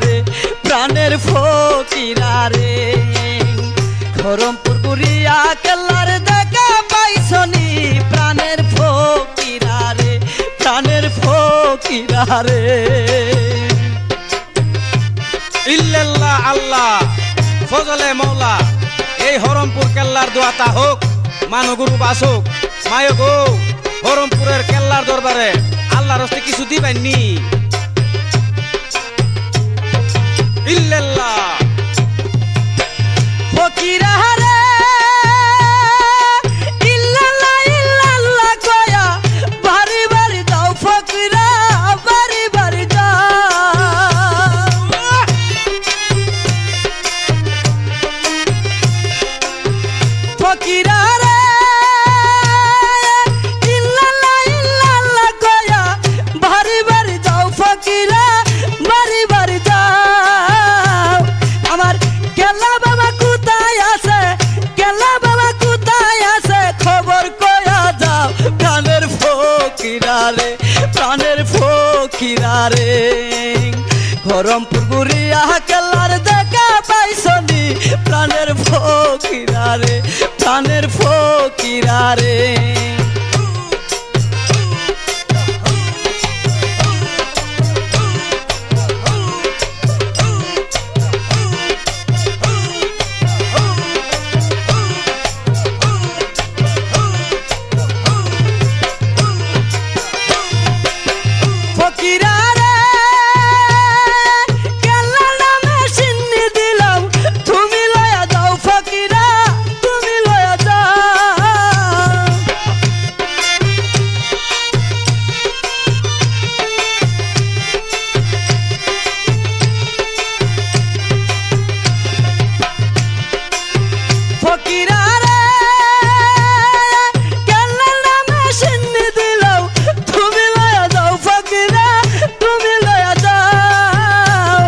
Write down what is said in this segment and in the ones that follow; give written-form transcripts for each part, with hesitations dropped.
রে প্রাণের ফকিরা রে খরমপুর গুড়িয়া কেল্লার দেখা পাইছনি প্রাণের ফকিরা রে প্রাণের ফকিরা রে ইল্লাল্লাহ আল্লাহ ফজলে মওলা এই হরমপুর কেল্লার দোয়াতা হোক মানগুরু বাসুক মায় গো হরমপুরের কেল্লার দরবারে আল্লাহর হস্তে কিছু দিবেননি ইল্লাল্লাহ ফকিরা রে ইল্লাল্লাহ ইল্লাল্লাহ কয়া বাড়ি বাড়ি দাও ফকিরা বাড়ি বাড়ি দাও ফকিরা রে ইল্লাল্লাহ ইল্লাল্লাহ কয়া বাড়ি বাড়ি দাও ফকিরা বাড়ি বাড়ি দাও আমার কেল্লা বাবা কোথায় আছে কেল্লা বাবা কোথায় আছে খবর কয়া যাও প্রাণের ফকিরা রে প্রাণের ফকিরা রে খরমপুর গুড়িয়া কেল্লার দেখা পাইছনি প্রাণের ফকিরা রে প্রাণের ফকিরা রে ফকিরা রে কেল্লা নামে সিন্নি দিলাম তুমি লয়া যাও ফকিরা তুমি লয়া যাও ফকিরা রে কেল্লা নামে সিন্নি দিলাম তুমি লয়া যাও ফকিরা তুমি লয়া যাও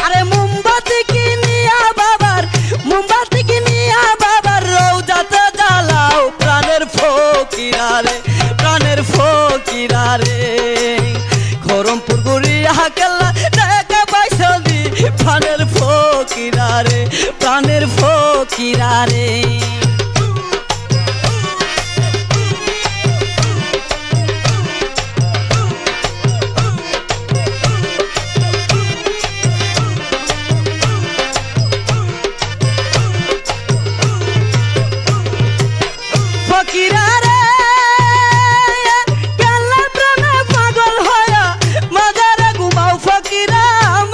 আরে মোমবাতি কিনিয়া বাবার মোমবাতি কিনিয়া বাবার রওজাতে জ্বালাও প্রাণের ফকিরা রে প্রাণের ফকিরা রে খরমপুর গুড়িয়া কেল্লা দেখা পাইছনি প্রাণের ফকিরা রে প্রাণের ফকিরা রে ফকিরা রে কেল্লা প্রেমে পাগল হয়া মাজারে ঘুমাও ফকিরা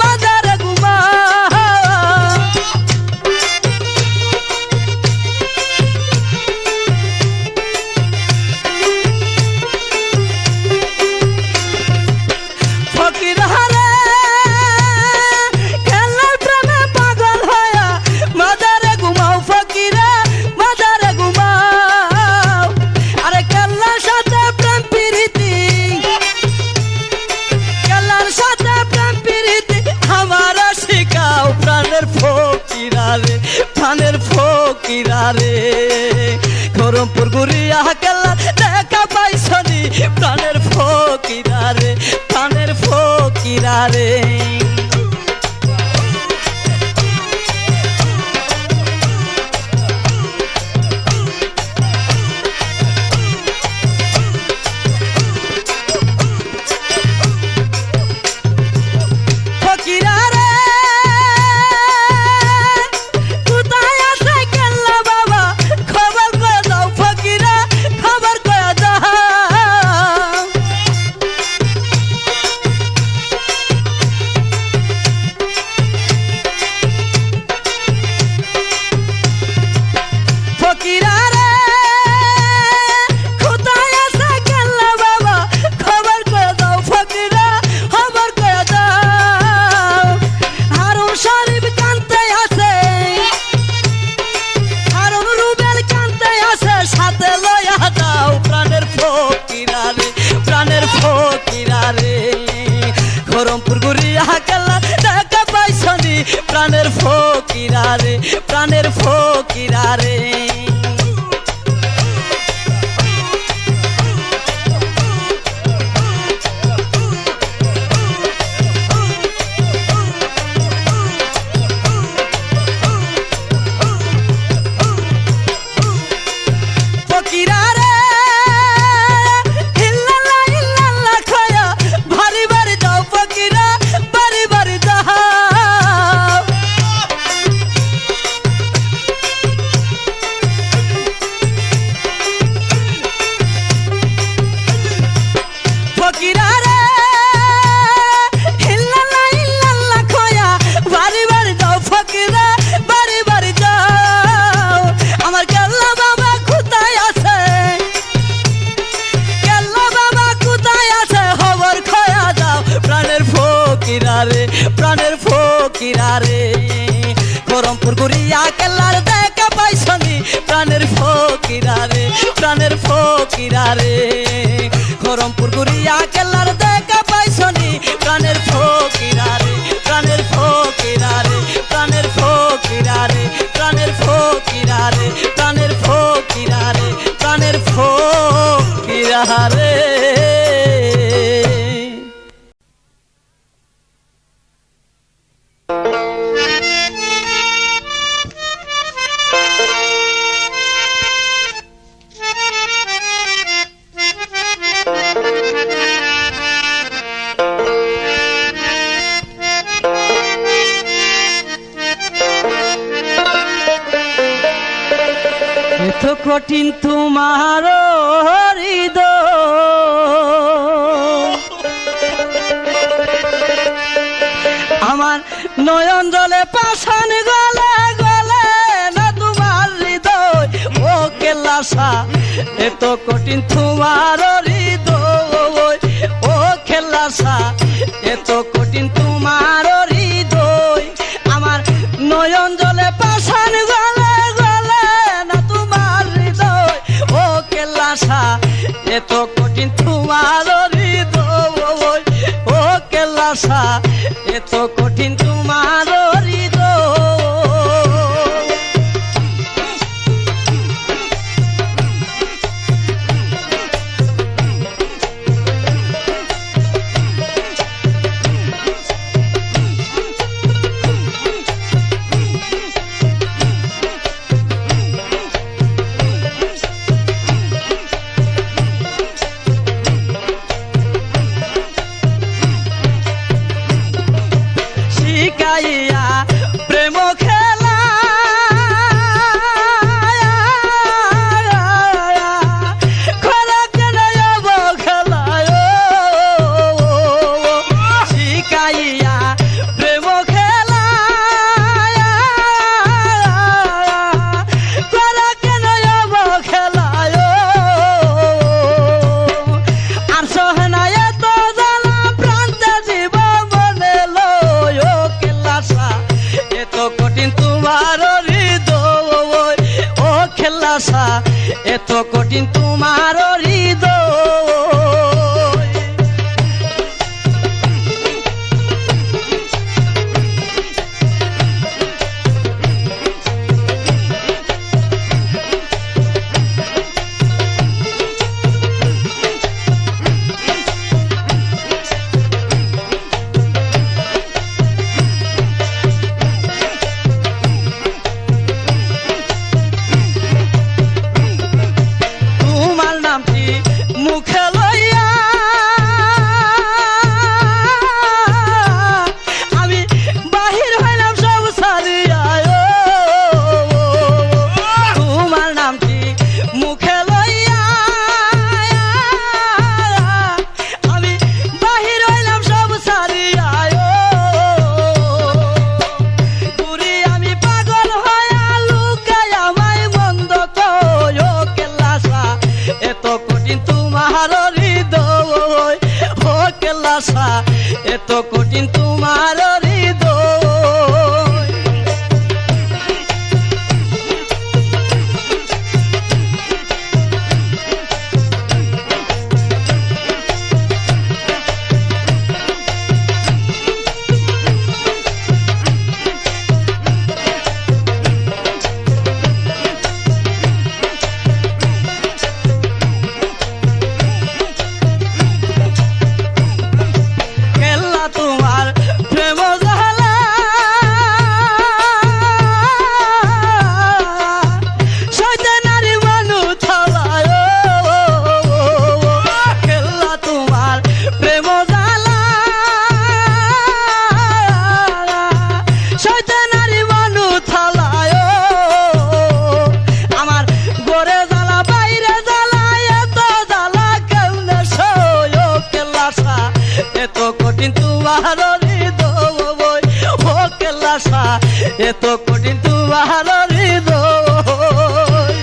মাজারে ঘুমাও ফকিরা রে কেল্লা প্রেমে পাগল হয়া মাজারে ঘুমাও ফকিরা মাজারে ঘুমাও আরে কেল্লার সাথে প্রেম প্রীতি কেল্লার সাথে প্রেম প্রীতি আমার শিখাও প্রাণের ফকিরা রে প্রাণের ফকিরা রে খরমপুর গুড়িয়া কেল্লা দেখা পাইছনি প্রাণের ফকিরা রে প্রাণের ফকিরা রে ফকিরা রে কোথায় আছে কেল্লা বাবা খবর কয়া দাও ফকিরা খবর কয়া দাও ফকিরা রে হরমপুর গুরিয়া কেল্লার দেখা পাইছনি প্রাণের ফকিরা রে প্রাণের ফকিরা রে হরমপুর গুরিয়া কেল্লার দেখা পাইছনি প্রাণের ফকিরা রে প্রাণের ফকিরা রে প্রাণের ফকিরা রে প্রাণের ফকিরা রে প্রাণের ফকিরা রে প্রাণের ফকিরা রে এত কঠিন তোমার হৃদয় আমার নয়ন জলে পাষাণ গলে গলে না তোমার হৃদয় ও কেল্লাসা এত কঠিন তোমার হৃদয় ও কেল্লাসা এত কঠিন তোমার হৃদয় আমার নয়ন জলে পাষাণ গলে গলে না তোমার হৃদয় ও কেল্লাসা এত কঠিন তোমার হৃদয় ও কেল্লাসা এত কঠিন তোমার হৃদয় শিখাইয়া প্রেম খেলা খেলা কেন খেলায় শিখাইয়া প্রেম খেলা খেলা কেন খেলায় আর সহনা এত জ্বালা প্রান্তে জীব মনে লয় কেল্লাসা এত কঠিন তোমার হৃদয় ও কেল্লাসা এত কঠিন তোমার হৃদয় তোমার নামটি মুখে লইয়া আমি বাহির হইলাম সব সারিয়া তোমার নামটি মুখে লইয়া আমি বাহির হইলাম সব সারিয়া ঘুরি আমি পাগল হইয়া লুকাই আমায় মন্দ কয় কেল্লাসা এত কঠিন তোমার হৃদয় ও কেল্লাসা এত কঠিন তোমার হৃদয় কেল্লা তোমার প্রেম জ্বালা শয়তানারি মানু থালায় কেল্লা তোমার প্রেম জ্বালা শয়তানারি মানু থালায় আমার ঘরে জ্বালা বাইরে জ্বালা এত জ্বালা কেমনে সয় কেল্লাসা এত কঠিন তোমার হৃদয় ও কেল্লাসা এত কঠিন তোমার হৃদয়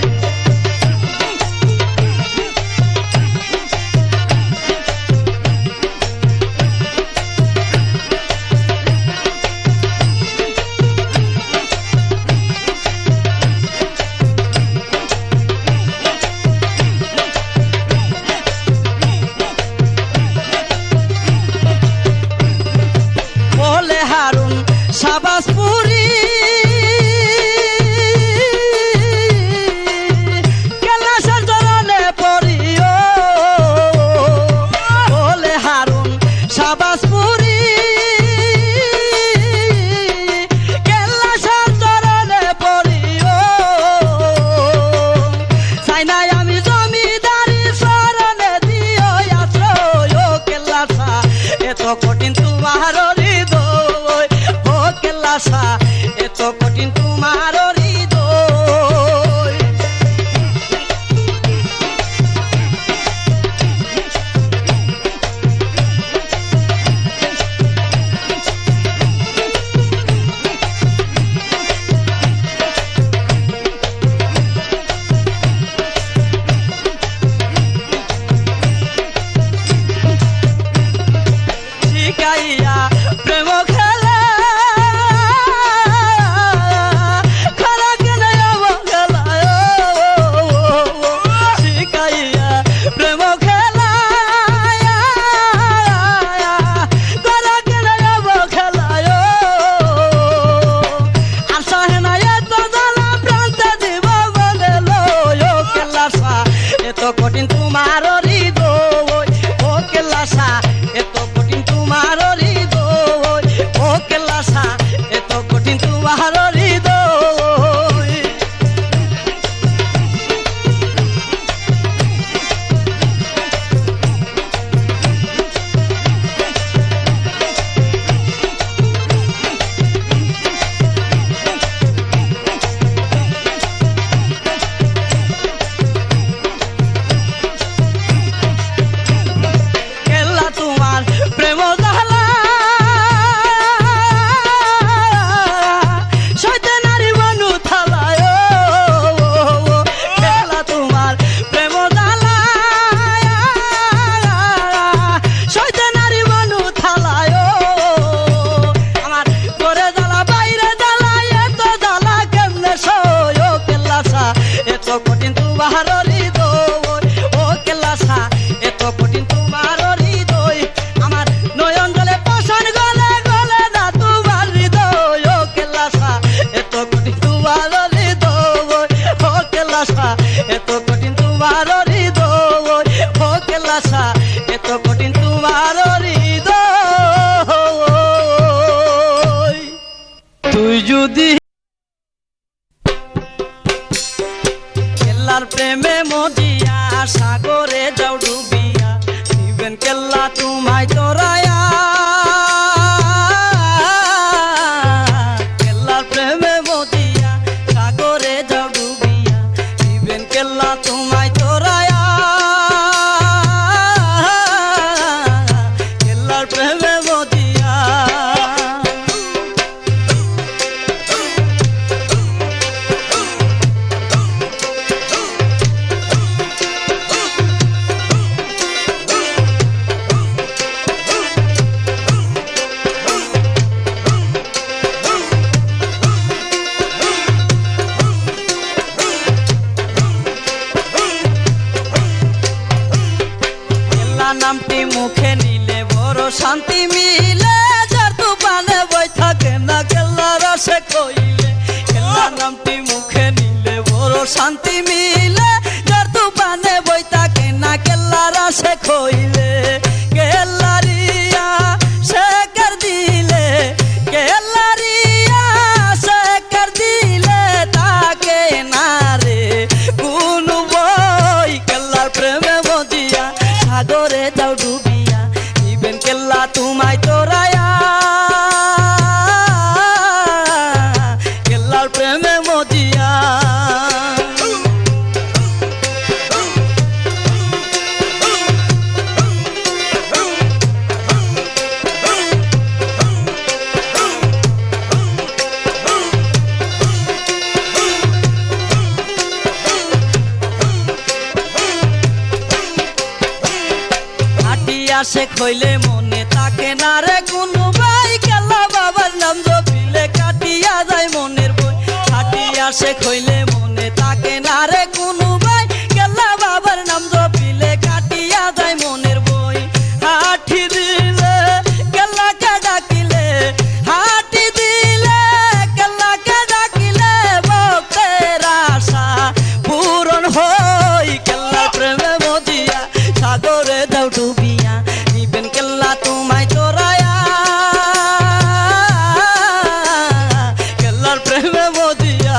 কেল্লাসা এত কঠিন তোমার হৃদয়। শিখাইয়া প্রেম খেলা খারা কেনে অবহেলায়, শিখাইয়া প্রেম খেলা খারা কেনে অবহেলায়। আশা হেনা এত জ্বালা প্রান্তে দিব বলে লয়, ও কেল্লাসা এত কঠিন তোমার হৃদয়, ও কেল্লাসা এত কঠিন তোমার হৃদয়, ও কেল্লাসা এত কঠিন তোমার হৃদয়। কেল্লা তোমার প্রেম জ্বালা শয়তানারি মনু থালায়, কেল্লা তোমার প্রেম জ্বালা শয়তানারি মনু থালায়। আমার ঘরে জ্বালা বাইরে জ্বালা এত জ্বালা কেমনে সয়, ও কেল্লাসা এত কঠিন তোমার হৃদয়, ও কেল্লাসা এত কঠিন তোমার হৃদয়। আমার নয়ন জলে পাষাণ গলে গলে না তোমার হৃদয়, ও কেল্লাসা এত কঠিন তোমার হৃদয়, ও কেল্লাসা এত কঠিন তোমার হৃদয়, ও কেল্লাসা এত কঠিন তোমার হৃদয়। তুই যদি কেল্লার প্রেমে মজিয়া সাগরে যাও ডুবিয়া, নিবেন কেল্লা তোমায় তোরায়া। কেল্লার প্রেমে মজিয়া সাগরে যাও ডুবিয়া, নিবেন কেল্লা তোমায় তোরায়া। কেল্লার প্রেমে মজিয়া কেল্লা নামটি মুখে নিলে বড় শান্তি মিলে, যার তুফানে বই থাকে না কেল্লা রসে কইলে। কেল্লা নামটি মুখে নিলে বড় শান্তি মিলে, যার তুফানে বই থাকে না কেল্লা রসে কইলে। কেল্লারিয়া সে কর দিলে, কেল্লারিয়া সে কর দিলে তাকে না রে কোন বই। কেল্লার প্রেমে মজিয়া সাগরে যাও ডুবিয়া, নিবেন কেল্লা তোমায় তোরায়া। কেল্লার প্রেমে মজিয়া আসে খইলে মনে তাকে না রে কোনো ভাই, কেল্লা বাবার নাম জপিলে কাটিয়া যায় মনের বই। কাটিয়া সে খইলে মনে তাকে না রে কোনো ভাই, কেল্লা বাবার নাম জপিলে কাটিয়া যায় মনের বই। হাঁটি দিলে কেল্লাকে ডাকিলে, হাঁটি দিলে কেল্লাকে ডাকিলে, ভক্তের আশা পূরণ হই। কেল্লার প্রেমে মজিয়া সাগরে দাও ডুবিয়া, নিবেন কেল্লা তোমায় তোরায়া। কেল্লার প্রেমে মজিয়া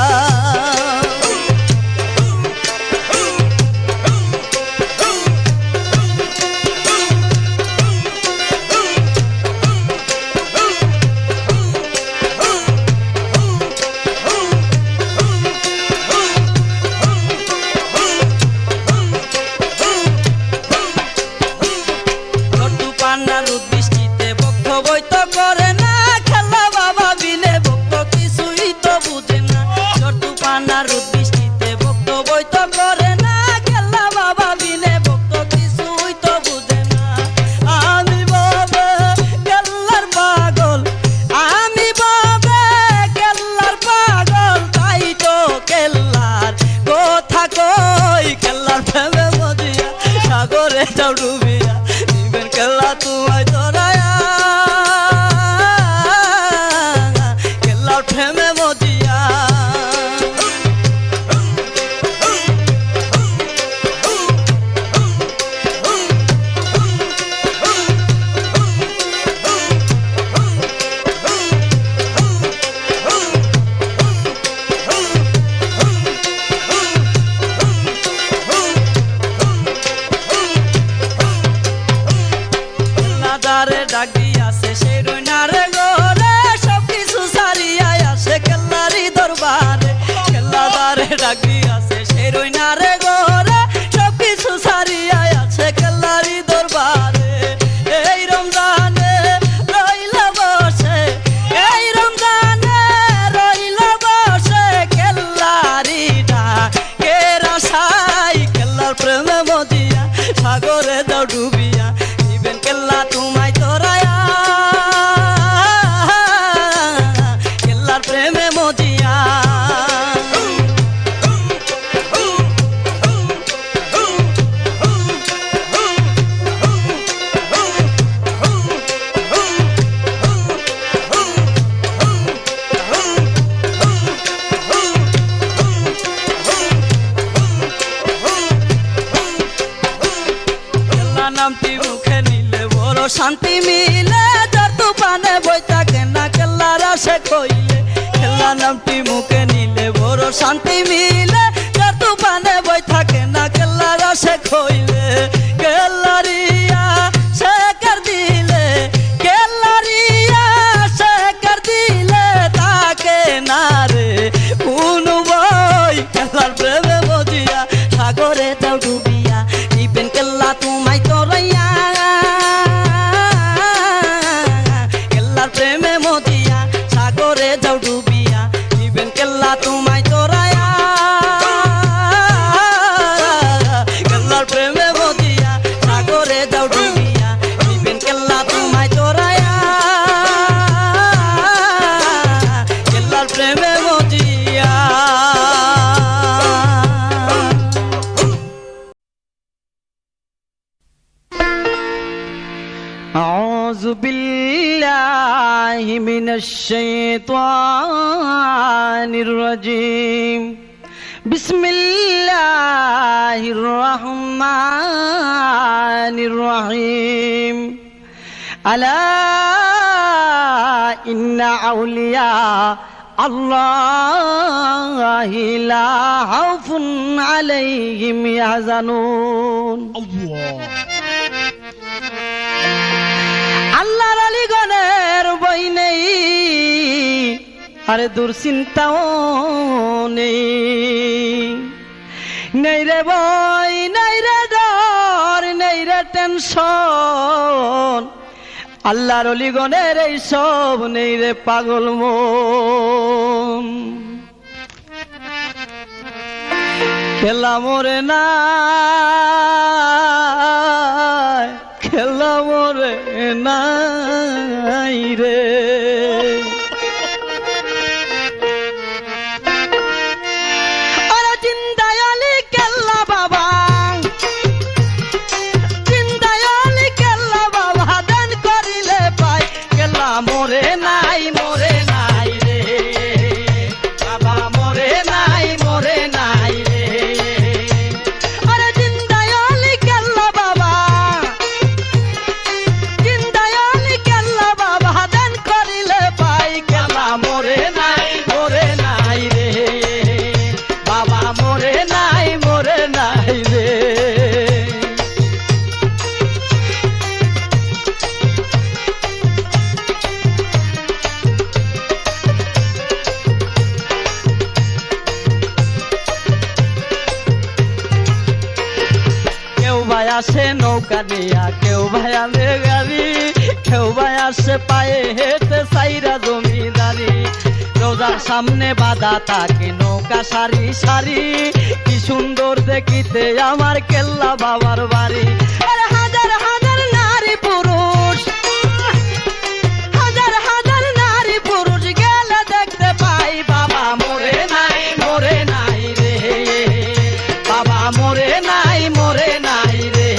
দাও ডুবিয়া নিবেন কেল্লা তোমায় ধরায়া কেল্লার প্রেমে মজিয়া ডাক দিয়াছে সেই রইনারে গোরে সব কিছু সারিয়া আসে কেল্লারি দরবারে কেল্লাদারে ডাক দিয়াছে সেই রইনারে গোরে সব কিছু সারিয়া আছে কেল্লারি দরবারে এই রমজানে রইলা বসে এই রমজানে রইলা বসে কেল্লারি ডাকের আশায় কেল্লার প্রেমে মজিয়া সাগরে দাও ডুবিয়া নিবেন কেল্লা তোমায় ধরায়া কেল্লার প্রেমে মজিয়া কেল্লা নামটি মুখে নিলে বড় শান্তি মিলে যার তুফানে বই থাকে না কেল্লার আসে কইলে কেল্লা নামটি মুখে নিলে বড় শান্তি মিলে যার তুফানে বই থাকে না কেল্লার আসে কইলে কেল্লারিয়া সে কর দিলে কেল্লারিয়া সে কর দিলে তাকে না রে কোন বই কেল্লার প্রেমে মজিয়া সাগরে দাও ডুবিয়া নিবেন কেল্লা তোমায় ধরায়া কেল্লার প্রেমে মজিয়া সাগরে যাও ডুবিয়া নিবেন কেল্লা তোমায় ধরায়া কেল্লার প্রেমে মজিয়া সাগরে যাও ডুবিয়া নিবেন কেল্লা তোমায় ধরায়া কেল্লার প্রেমে মজিয়া أعوذ بالله من الشيطان الرجيم بسم الله الرحمن الرحيم ألا إن أولياء الله لا خوف عليهم يحزنون আল্লাহর আলিগণের বই নেই আরে দুশ্চিন্তাও নেই নেই রে বই নেই রে ডর নেই রে টেনশন আল্লাহর আলিগণের এই সব নেই রে পাগল মন খেলা মরে না খেলা মরে নাই রে আরে জিন্দায়ালি কেল্লা বাবা জিন্দায়ালি কেল্লা বাবা দান করিলে পাই কেল্লা মরে নাই রে বাবা মরে নাই রে আরে জিন্দায়ালি কেল্লা বাবা জিন্দায়ালি কেল্লা বাবা দান করিলে পাই কেল্লা মরে নাই রে বাবা মরে নাই রে কেউ ভাই আসে নৌকা দিয়া কেউ ভাই আনে গাড়ি কেউ ভাই আসে পায়ে হেঁটে সাইরা জমিদারি রোজার সামনে বাঁধা থাকে নৌকা সারি সারি কি সুন্দর দেখিতে আমার কেল্লা বাবার বাড়ি আরে হাজার হাজার নারী পুরুষ হাজার হাজার নারী পুরুষ গেলে দেখতে পাই বাবা মরে নাই রে বাবা মরে নাই রে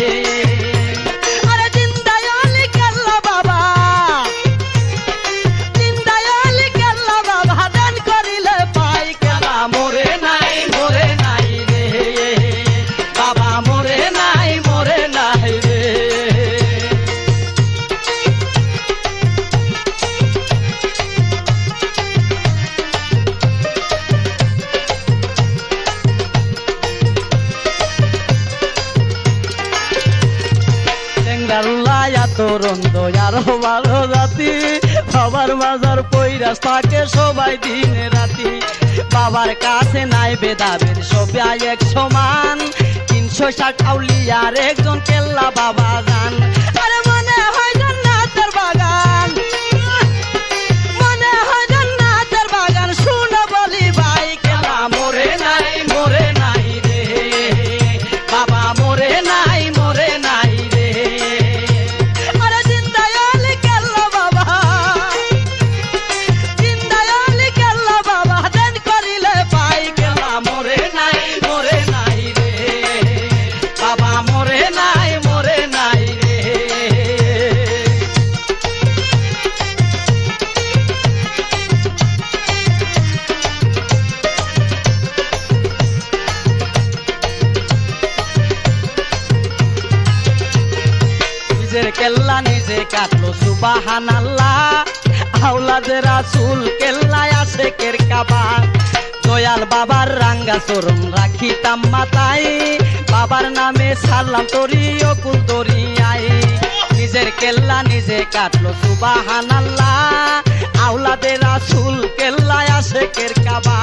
তরুণ দয়ার ভালো জাতি বাবার মাজার পৈরাস থাকে সবাই দিনে রাতি বাবার কাছে নাই বেদাবের সবাই এক সমান 360 আউলিয়ার একজন কেল্লা বাবা জান আরে মনে হয় জান্নাতের বাগান মনে হয় জান্নাতের বাগান শুনে বলি ভাই কেল্লা মরে নাই রে বাবা মরে নাই রে আরে জিন্দায়ালি কেল্লা বাবা দেন করিলে পাই কেল্লা মরে নাই রে বাবা মরে নাই রে নিজের কেল্লা নিজে কাটলো সুবহানাল্লাহ আওলাদে রাসূল কেল্লায় আসে কের কাবা দয়াল বাবার রাঙ্গা চরণ রাখিতাম মাথায় বাবার নামে সারলাম তরি অকুল দরিয়ায় নিজের কেল্লা নিজে কাটলো সুবহানাল্লাহ আওলাদে রাসূল কেল্লায় আসে কের কাবা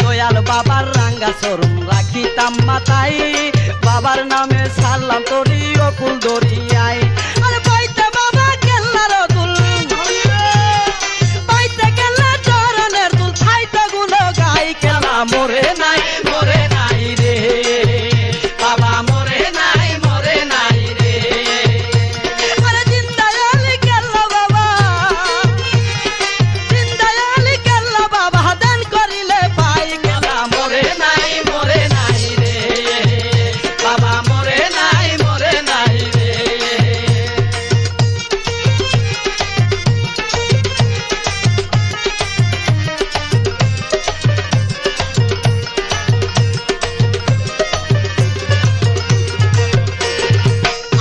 দয়াল বাবার রাঙ্গা চরণ রাখিতাম মাথায় বাবার নামে সারলাম তরি অকুল দরিয়ায় আরে পাইতে বাবা কেল্লার দুল পাইতে কেল্লা চরণের দুল খাইতে গুলো গাই কেল্লা মরে নাই রে বাবা মরে নাই রে আরে জিন্দায়ালি কেল্লা বাবা দান করিলে পাই কেল্লা মরে নাই রে বাবা মরে নাই রে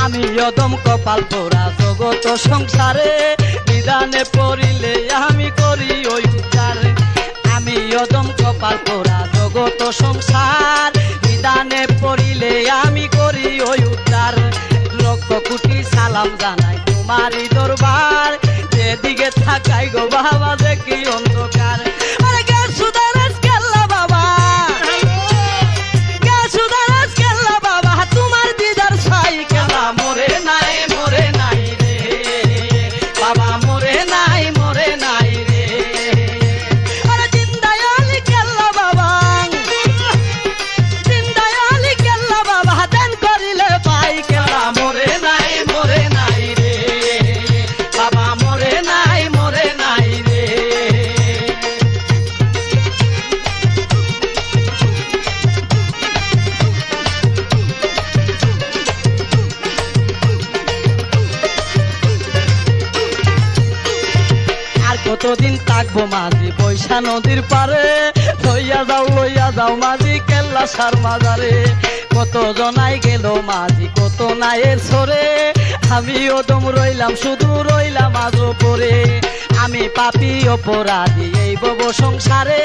আমি অদম কপাল পোড়া জগত সংসারে নিদানে পড়িলে আমি করি ওই উদ্ধার আমি অদম কপাল পোড়া জগত সংসার নিদানে পড়িলে আমি করি ওই উদ্ধার লক্ষ কোটি সালাম জানাই তোমারই দরবার যেদিকে থাকাই গো বাবা দেখি অন্ধকার আরে গে সুদারাজ কেল্লা বাবা তোমার দিদার সাই কেল্লা মরে নাই রে বাবা মরে নাই রে আরে জিন্দায়ালি কেল্লা বাবা দেন করিলে পাই কেল্লা মরে নাই রে বাবা মরে নাই রে কতদিন থাকবো মাঝি বৈশা নদীর পারে লইয়া যাও মাঝি কেল্লা সার মাজারে কত জনাই গেল মাঝি কত নায়ের সরে আমি ওদম রইলাম শুধু রইলাম আজ পরে আমি পাপী অপরাধী এই বব সংসারে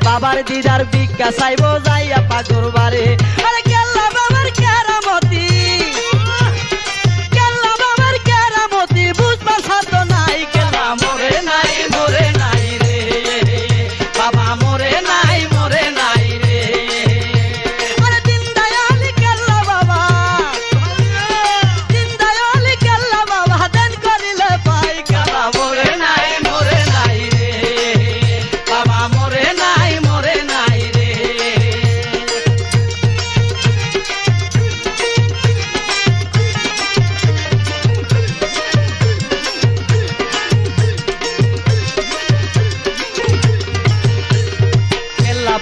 বাবার দিদার ভিক্ষা চাইব যাইয়া পাগর বারে আরে কেল্লা বাবার কেরামতি বুঝবার সাধ্য নাই কেল্লা মরে নাই রে বাবা মরে নাই রে আরে দিনদায়ালি কেল্লা বাবা দেন করিলে পাই কেল্লা মরে নাই রে বাবা মরে নাই রে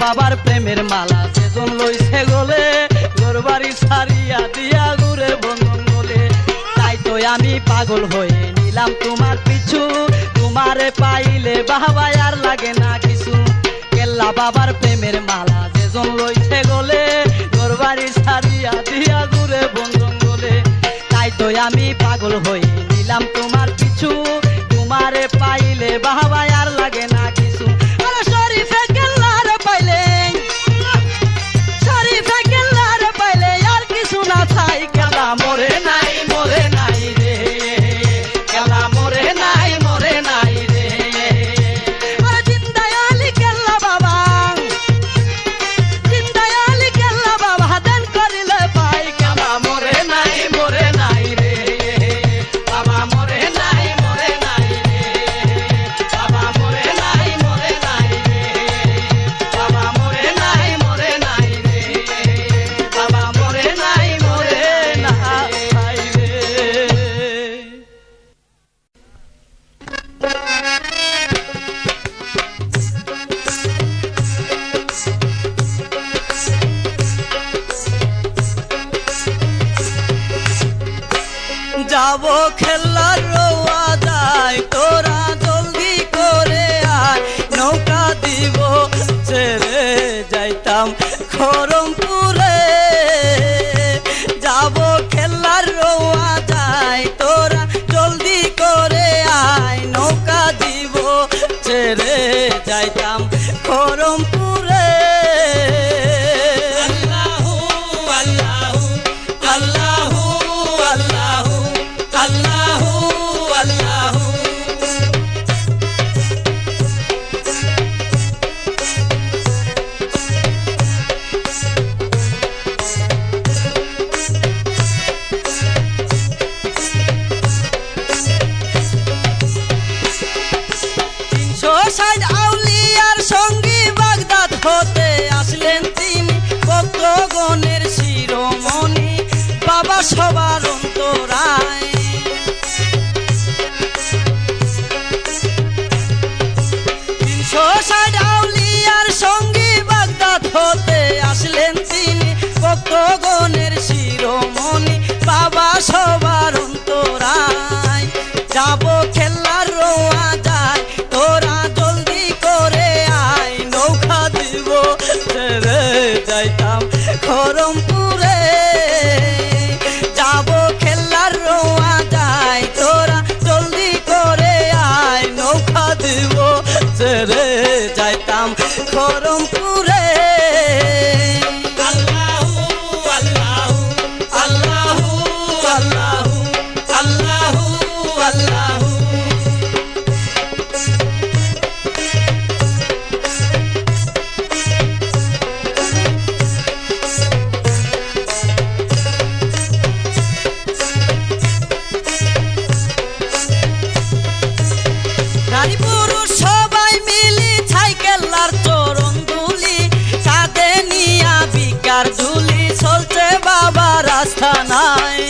বাবার প্রেমের মালা সেজন লইছে গলে ঘরবাড়ি ছাড়িয়া দিয়া ঘুরে বন্ধন গলে তাই তো আমি পাগল হয়ে নিলাম তোমার পিছু তোমারে পাইলে বাবা আর লাগে না কিছু কেল্লা বাবার প্রেমের মালা সেজন লইছে গলে ঘরবাড়ি ছাড়িয়া দিয়া ঘুরে বন্ধন গলে তাই তো আমি পাগল হয়ে নিলাম তোমার পিছু তোমারে পাইলে বাবা আর লাগে না কিছু আরে শরীফে কেল্লার পাইলে আর কিছু না চাই কেল্লা মরে নাই রে যাবো খেলার রোয়া যায় তোরা জলদি করে আয় নৌকা দিব ছেড়ে যাইতাম খরমপুরে যাবো খেলার রোয়া যায় তোরা জলদি করে আয় নৌকা দিব ছেড়ে যাইতাম খরমপুরে আল্লাহু আল্লাহু আল্লাহু আল্লাহু আল্লাহু আল্লাহু ষাট আউলিয়ার সঙ্গী বাগদাদ হতে আসলেন তিনি ভক্তগণের শিরোমণি বাবা সবার অন্তরায় 360 আউলিয়ার সঙ্গী বাগদাদ হতে আসলেন তিনি ভক্তগণের শিরোমণি বাবা সবার অন্তরায় যাবো খেলার রোয়া যায় তোরা জলদি করে আয় নৌকা দিব ছেড়ে যাইতাম খরমপুরে যাবো খেলার রোয়া যায় তোরা জলদি করে আয় নৌকা দিব ছেড়ে যাইতাম খরমপুরে আল্লাহু আল্লাহু আল্লাহু আল্লাহু আল্লাহু আল্লাহু নারী পুরুষ সবাই মিলি সাইকেলার চরণ দুলি কাঁধে নিয়া বিকার ঝুলি চলছে বাবা রাস্তা নাই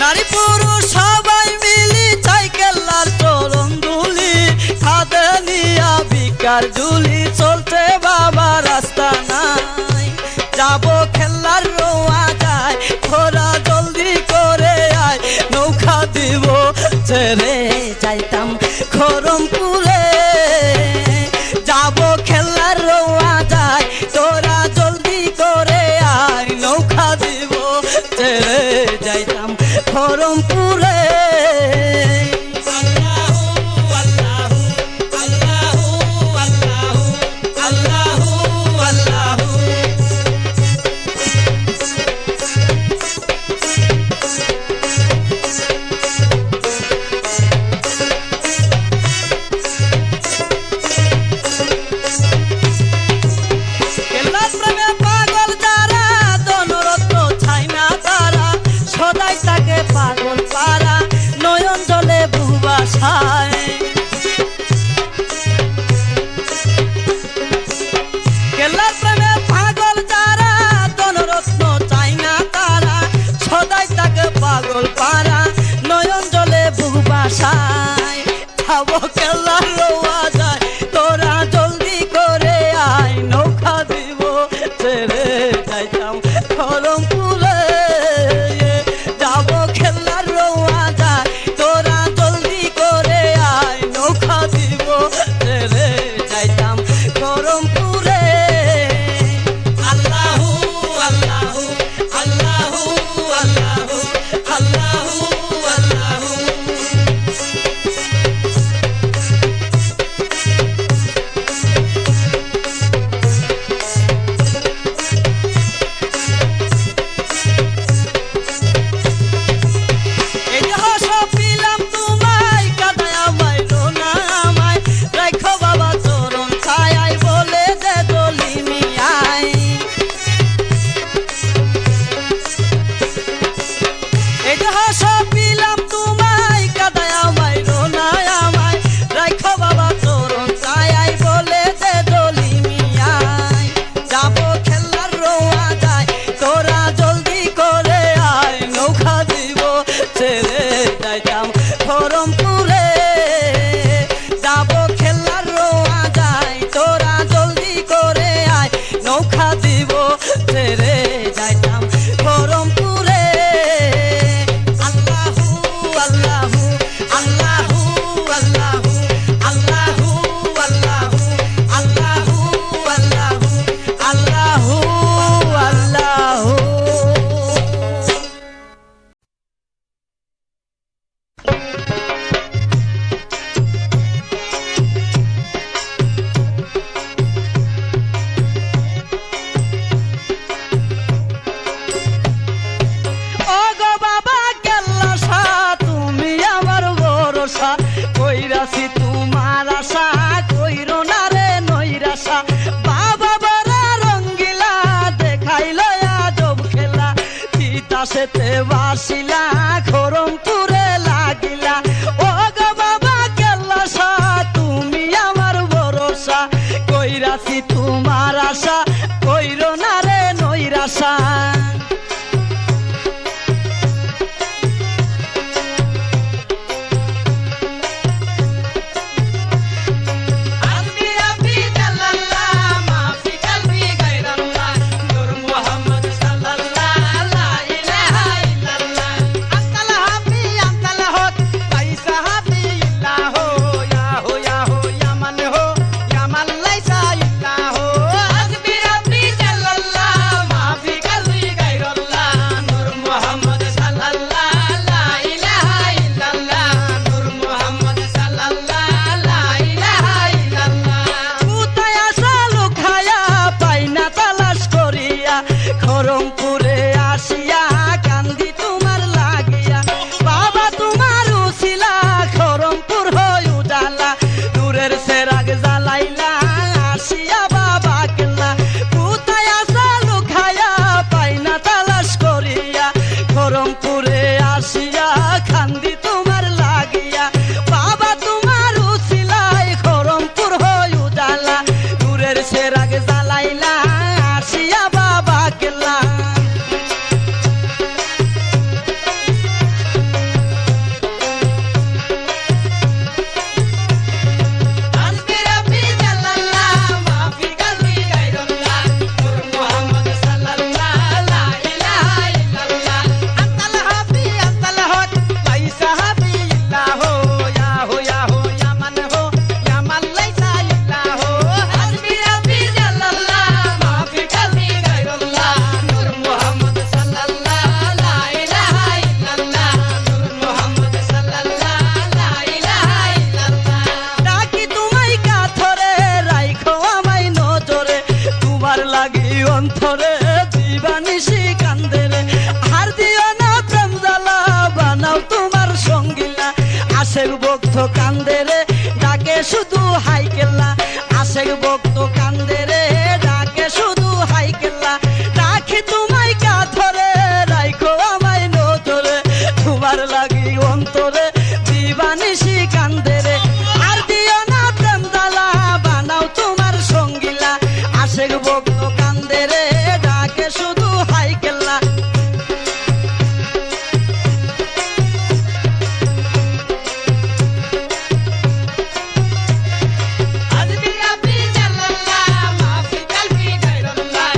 নারী পুরুষ সবাই মিলি সাইকেলার চরণ দুলি কাঁধে নিয়া বিকার ঝুলি চলছে বাবা রাস্তা নাই যাবো খেলার রোয়া যায় তোরা জলদি করে আয় নৌকা দিব ছেড়ে যাইতাম খরমপুরে যাবো খেলার রোয়া যায় তোরা জলদি করে আয় নৌকা দিব ছেড়ে যাইতাম খরমপুরে আল্লাহু আল্লাহু আল্লাহু আল্লাহু আল্লাহু আল্লাহু খেলার প্রেমে পাগল যারা দনরত্ন ছাইনা তারা সদাই তাকে পাগল পারা নয়ন জলে ভুবাসায় খেলার প্রেমে পাগল যারা দনরত্ন চাইনা তারা সদাই তাকে পাগল পারা নয়ন জলে ভুবাসায় খাবো খেলার রোয়া যায় তোরা জলদি করে আয় নৌকা দিব ছেড়ে যাইতাম খরমপুরে যাবো খেলার রোয়া যায় তোরা জলদি করে আয় নৌকা দিব ছেড়ে যাইতাম খরমপুরে আল্লাহু আল্লাহু আল্লাহু আল্লাহু আল্লাহু আল্লাহু এই যে হস পিলাম তোমায় কাদায় আমায় রোনা আমায় রাখো বাবা চরণ ছায় বলে দে দলি মিয়াই এই যে হস পিলাম তোমায় কাদায় আমায় রোনা আমায় রাখো বাবা চরণ ছায় বলে দে দলি মিয়াই যাবো খেলার রোয়া যায় তোরা জলদি করে আয় নৌকা দিব ছেড়ে যাইতাম খরমপুরে যাবো খেলার রোয়া যায় তোরা জলদি করে আয় নৌকা দিব ছেড়ে যাই কইরাছি তোমার আশা কইরো না রে নৈরাশা বাবা বড় রঙ্গিলা দেখাইলো আজব খেলা তিতাসেতে বাসিলা খরমপুরে লাগিলা ও গো বাবা কেল্লাসা তুমি আমার ভরসা কইরাছি তোমার আশা কইরো না রে নৈরাশা খরমপুরে আসিয়া কান্দি তোমার লাগিয়া বাবা তোমার উছিলা খরমপুর হই উজালা দূরের সেরাগ জ্বালাইলা আসিয়া বাবা কেলা কোথায় আসা লুকায়া পাই না তালাশ করিয়া খরমপুরে আসিয়া কান্দি তোমার লাগিয়া বাবা তোমার উছিলাই খরমপুর হই উজালা দূরের সেরাগ জ্বালাইলা আসিয়া বাবা কেলা অন্তরে দিবানিশি কান্দে রে আর দিও না প্রেম জ্বালা বানাও তোমার সঙ্গিলা আশেক ভক্ত কান্দে রে ডাকে শুধু হাই কেল্লা আশেক ভক্ত কান্দে রে ডাকে শুধু হাই কেল্লা রাখি তোমায় কাঁধরে রাইখো আমায় নজরে তোমার লাগি অন্তরে দিবানিশি কান্দে রে আর দিও না প্রেম জ্বালা বানাও তোমার সঙ্গিলা আশেক ভক্ত কান্দে রে ডাকে শুধু হাই কেল্লা আজমি আপনি জাল্লাল্লাহ মাফি কালবি গায়রুল্লাহ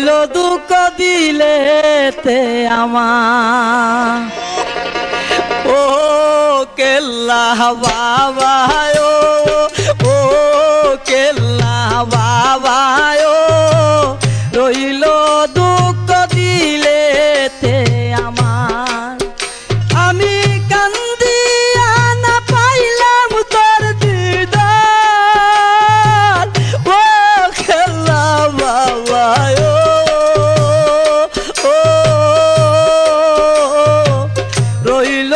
রইল দুঃখ দিলেতে আমার ও কেল্লা বাবা ও কেল্লা বাবা রইল দুঃখ দিলেতে আমার আমি কান্দিয়া না পাইলাম তোর দিদার ও খেলা বাবা ও রইল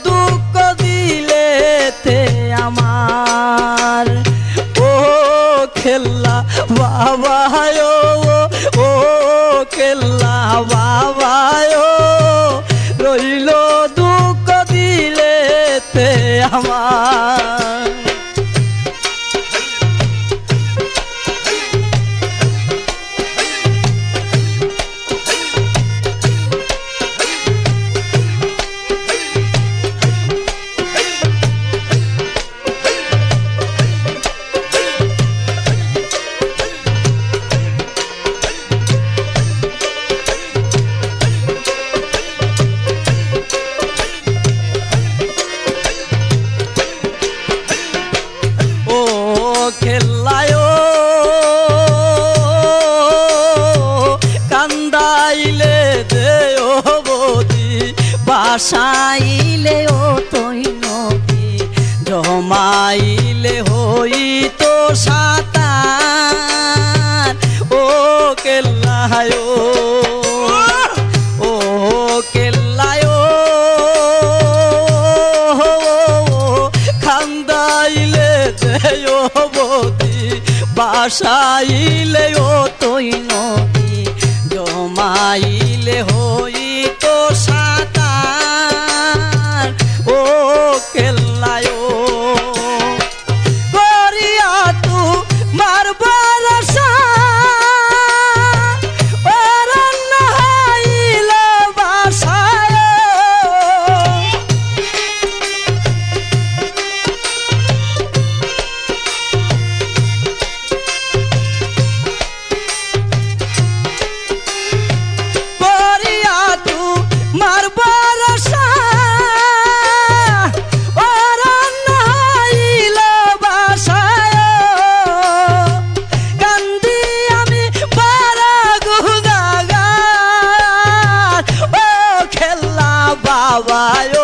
দুঃখ দিলেতে আমার ও খেলা বাবা ও খেলা বাবা রইল দুঃখ দিলেতে আমার খেলায় কান্দাইলে দেও বদি বাসাইলে ও তৈ নদী জমাইলে হই তো সাতার ও কেল্লায় ও কেল্লায় খান্দাইলে দেও বদি বাসাইলে ও তৈ নদী জমাইলে হই তো সাতার ও কেল্লায় করিয়া তু মার বরসা অরণ্য হইল বাসায়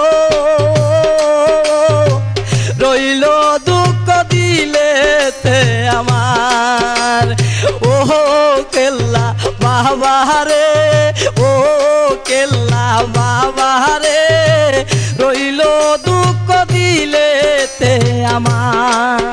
রইল দুঃখ দিলেতে আমার ও কেল্লা বাবা রে ও কেল্লা বাবা রে রইল দুঃখ দিলেতে আমার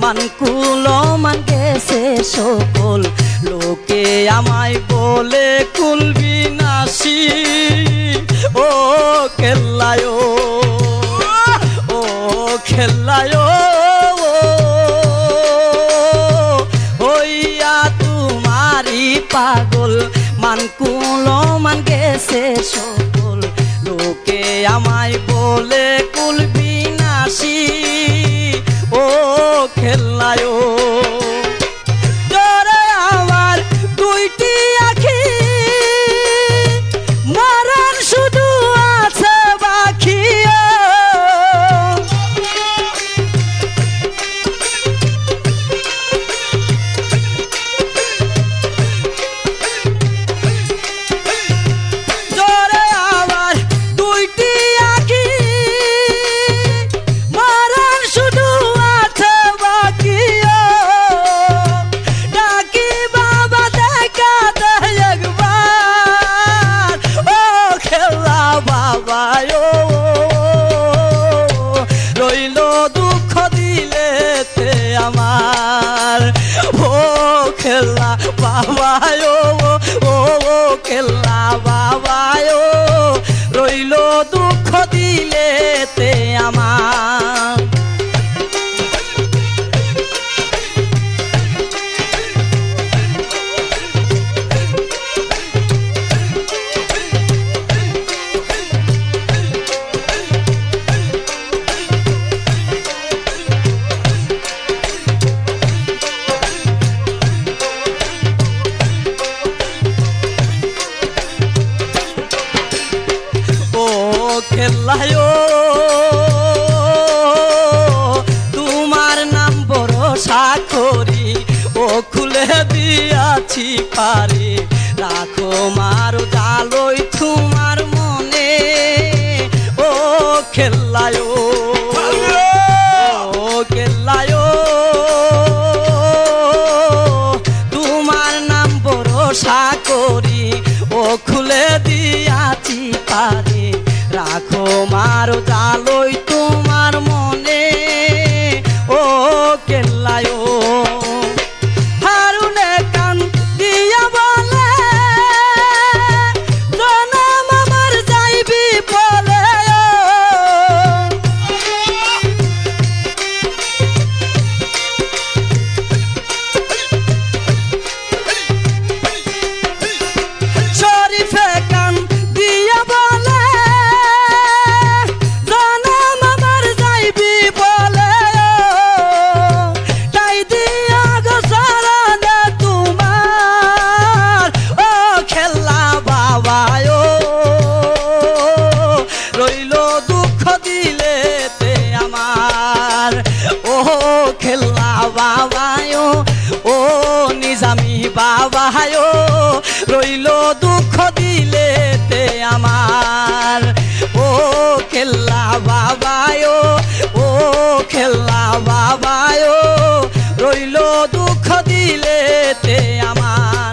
মানকুল মান গেছে সকল লোকে আমায় বলে কুলবি নাসি ও খেলায় ও খেলায় হইয়া তোমারি পাগল মানকুল মান গেছে সকল লোকে আমায় বলে কুলবি নাসি ও খেলায় তোরে আমার দুইটি আখি মরণ শুধু আছে বাকি তোরে আমার দুইটি আখি মরণ শুধু আছে বাকি খুলে দিয়াছি পারে রাখো মারো জালই তোমার মনে ও খেল্লায় ও খেল্লায় তোমার নাম ভরসা করি ও খুলে দিয়াছি পারে রাখো মারো জালই তোমার মনে ও কেল্লায় হারুনে কান দিয়া বলে জনম আমার যাইবি বলে শরীফে কান দিয়া বলে জনম আমার যাইবি বলে তাই দিয়া গো সারানে তোমার ও খেলা বাবায় রইল দুঃখ দিলেতে আমার ও খেলা বাবায় ও নিজামি বাবায় রইল দুঃখ দিলেতে আমার ও খেলা বাবায় ও খেলা বাবায় রইল দুঃখ দিলেতে আমার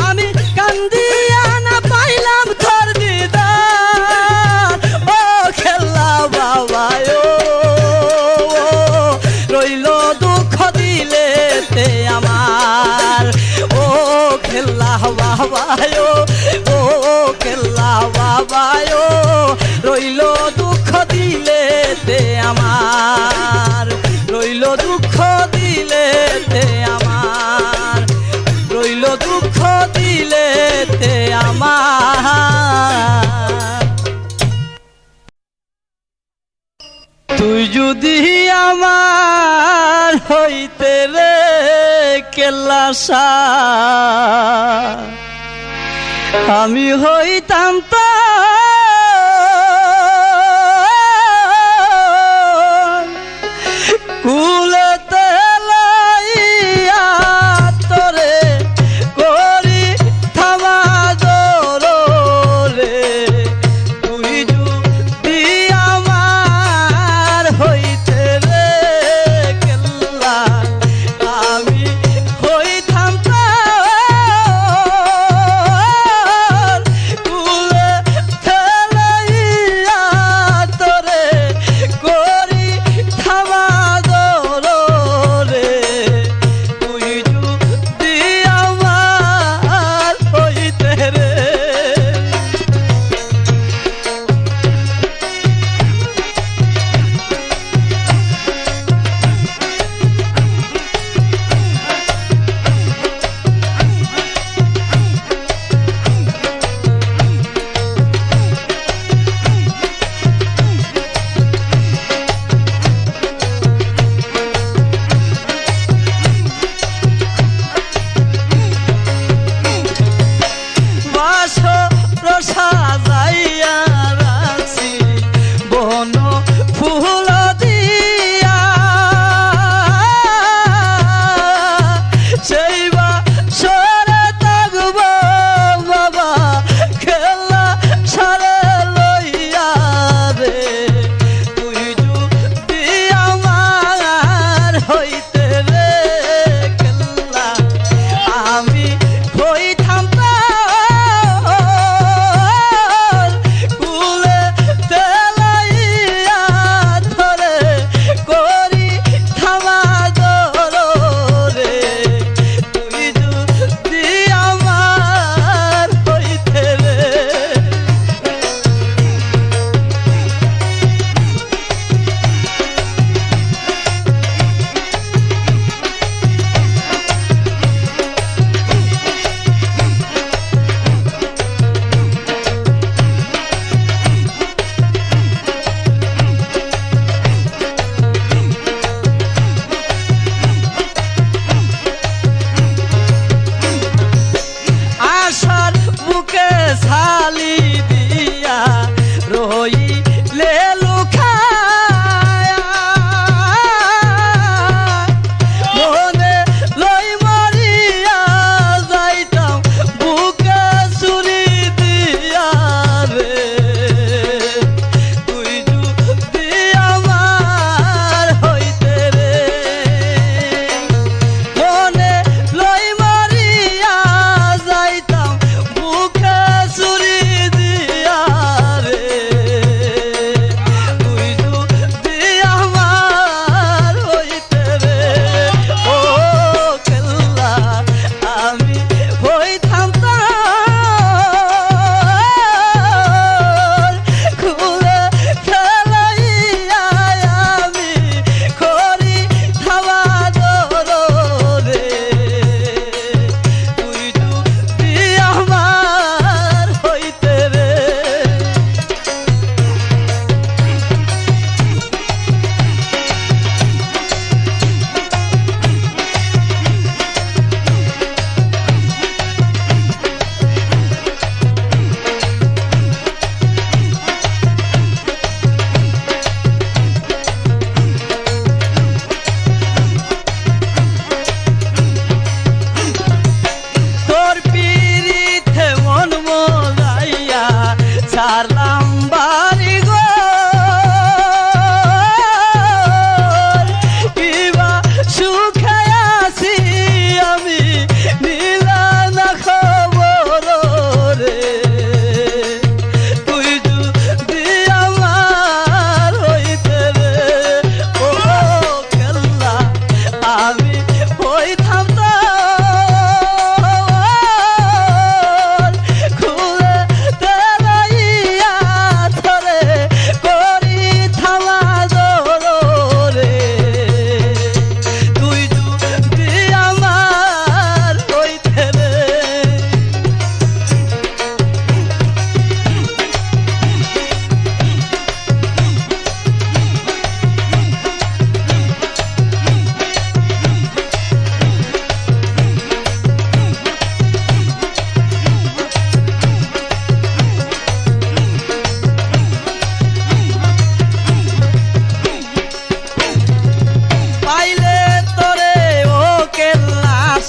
আমি কান্দিয়া না পাইলাম তোর দিদার ও খেলা বাবায় রইল দুঃখ দিলেতে আমার ও খেলা বাবায় ও খেলা বাবায় রইল দুঃখ দিলেতে আমার রইল দুঃখ দিলেতে আমার রইল দুঃখ দিলেতে আমার তুই যদি আমার হইতে রে কেল্লাসা আমি হইতাম তো কুলতে লাইয়া তোরে করি থামা রে তুই যদি আমার হইতে রে কেল্লা আমি হইতাম কুলে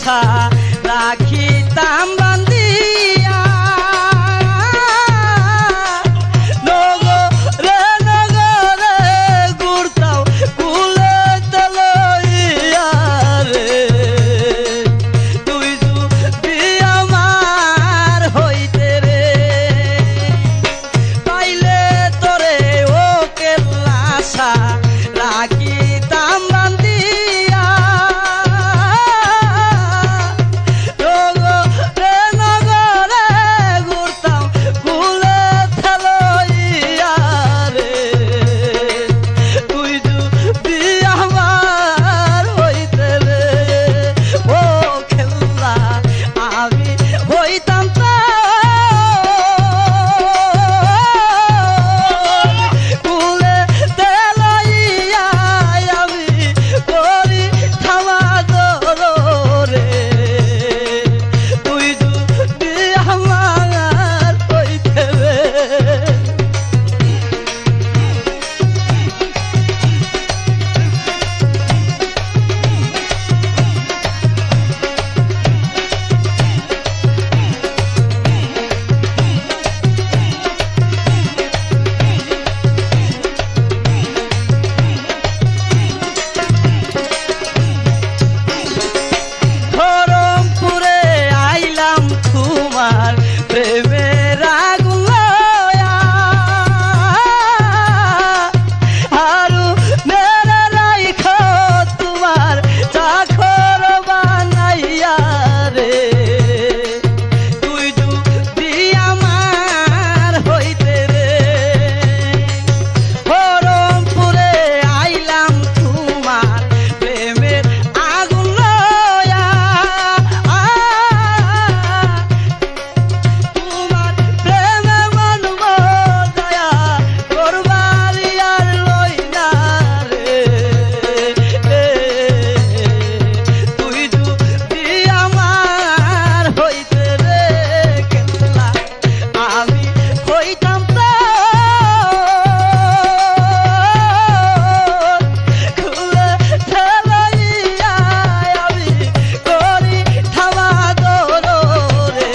আশা রাখিতাম বান্দিয়া নগরে নগরে ঘুরতাম কুলে লইয়া রে তুই যদি আমার হইতে রে পাইলে তোরে ও কেল্লা আশা রাখিতাম বান্দিয়া নগরে নগরে ঘুরতাম কুলে লইয়া রে তুই যদি আমার হইতে রে ও খেলা আমি হইতাম কুলে লইয়া আমি করি থামা রে তুই যদি আমার হইতে রে হরমপুরে আইলাম তোমার প্রেমের আগুন লয়া আরু মেরে রাইখো তোমার চাকর বানাইয়া রে তুই যদি আমার হইতে রে হরমপুরে আইলাম তোমার প্রেমের আগুন লয়া তোমার প্রেমে মানব দয়া করবারি আর লই না রে তুই যদি আমার হইতে রে কেতলা আমি হইতাম খুলে ঠেলাইয়া আমি করি থামা রে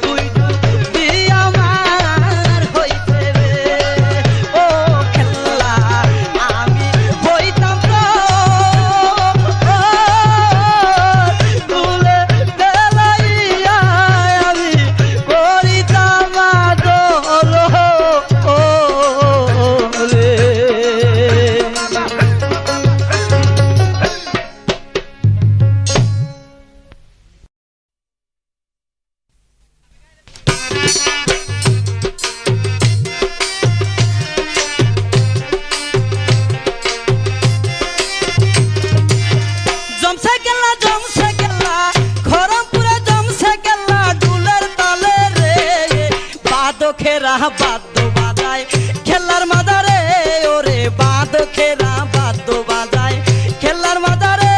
তুই যদি আমার হইতে রে ও খেলা আমি হইতাম খুলে ঠেলাইয়া আমি করি থামা রে জমছে গেলা খরমপুরে জমছে গেলা ডুলের তালে রে বাদ খেরা বাদ্য বাজায় খেলার মাদারে ওরে বাদ খেরা বাদ্য বাজায় খেলার মাদারে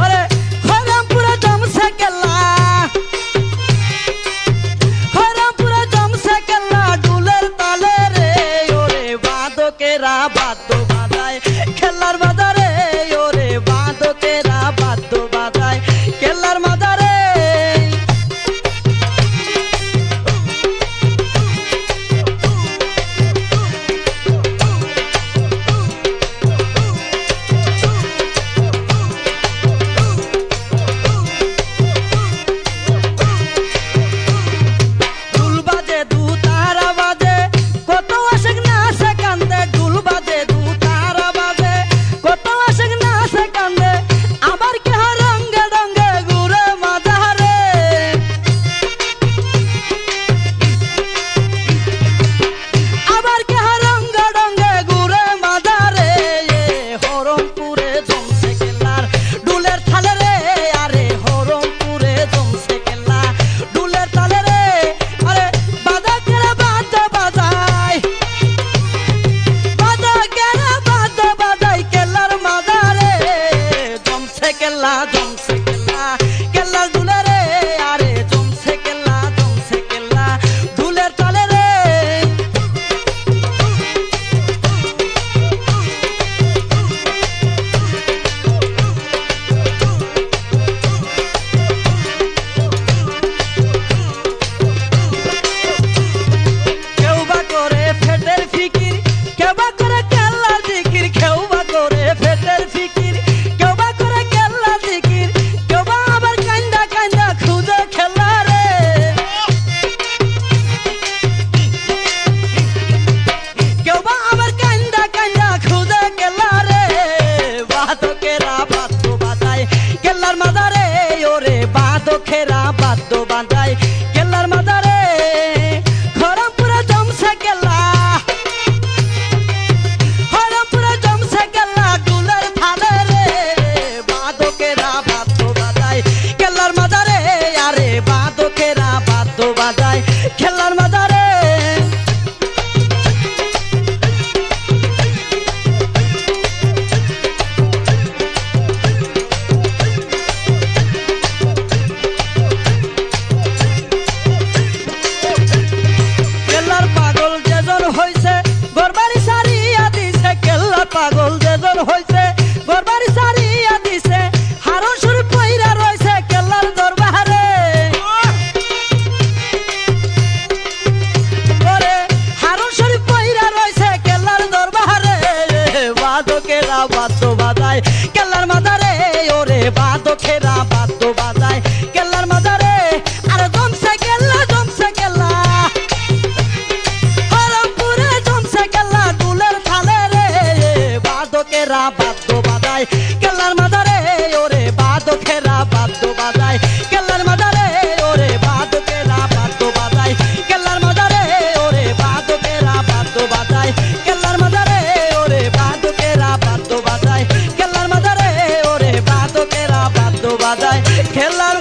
ওরে খরমপুরে জমছে গেলা খরমপুরে জমছে গেলা ডুলের তালে রে ওরে বাদ খেরা বাদ্য বাজায় খেলার মাদারে ওরে বাদ খেরা বাদ্য বাজায় খেলার মাদারে ঢুল বাজে দু তারা বাজে কত আশেক না আসে কান্দে ঢুল বাজে দু তারা বাজে কত আশেক না আসে কান্দে আবার কে রঙ্গে রঙ্গে ঘুরে মাঝারে আবার কে রঙ্গে রঙ্গে ঘুরে মাঝারে হরমপুরে জমছে খেলার ডুলের থালে রে আরে হরমপুরে জমছে খেলা ডুলের তালে রে আরে বাজা কেরা বাজা বাজায় বাজা কেরা বাজা বাজায় খেলার মাঝারে জমছে খেলা খেলার ডুলে রে আরে জমছে খেলা ডুলের তালে রে বাদকেরা বাদ্য বাজায় কেল্লার মাজারে ওরে বাদকেরা বাদ্য বাজায় কেল্লার মাজারে খরমপুরে জমছে কেল্লা খরমপুরে জমছে কেল্লা গুলের থালে রে বাদকেরা বাদ্য বাজায় কেল্লার মাজারে আরে বাদকেরা বাদ্য বাজায় খেলার মাজারে কেল্লার পাগল যেজন হইছে গরবারি সারিয়া দিছে কেল্লার পাগল যেজন হইছে গরবারি সারিয়া দিছে হারন সুর পইরা রইছে কেল্লার দরবারে ওরে হারন সুর পইরা রইছে কেল্লার দরবারে বাদকেরা বাদ্য বাজায় কেল্লার মাজারে ওরে বাদকেরা বাদ্য বাজায় কেল্লার মাজারে আর জমছে কেল্লা জমছে কেল্লা খরমপুরে জমছে কেল্লা গুলের থালে রে বাদকেরা বাদ্য বাজায় কেল্লার মাজারে ওরে বাদকেরা বাদ্য বাজায় কেল্লার মাজারে ওরে বাদকেরা বাদ্য বাজায় কেল্লার মাজারে ওরে বাদকেরা বাদ্য বাজায় কেল্লার মাজারে ওরে বাদকেরা বাদ্য বাজায় কেল্লার মাজারে ওরে বাদকেরা বাদ্য বাজায় খেলার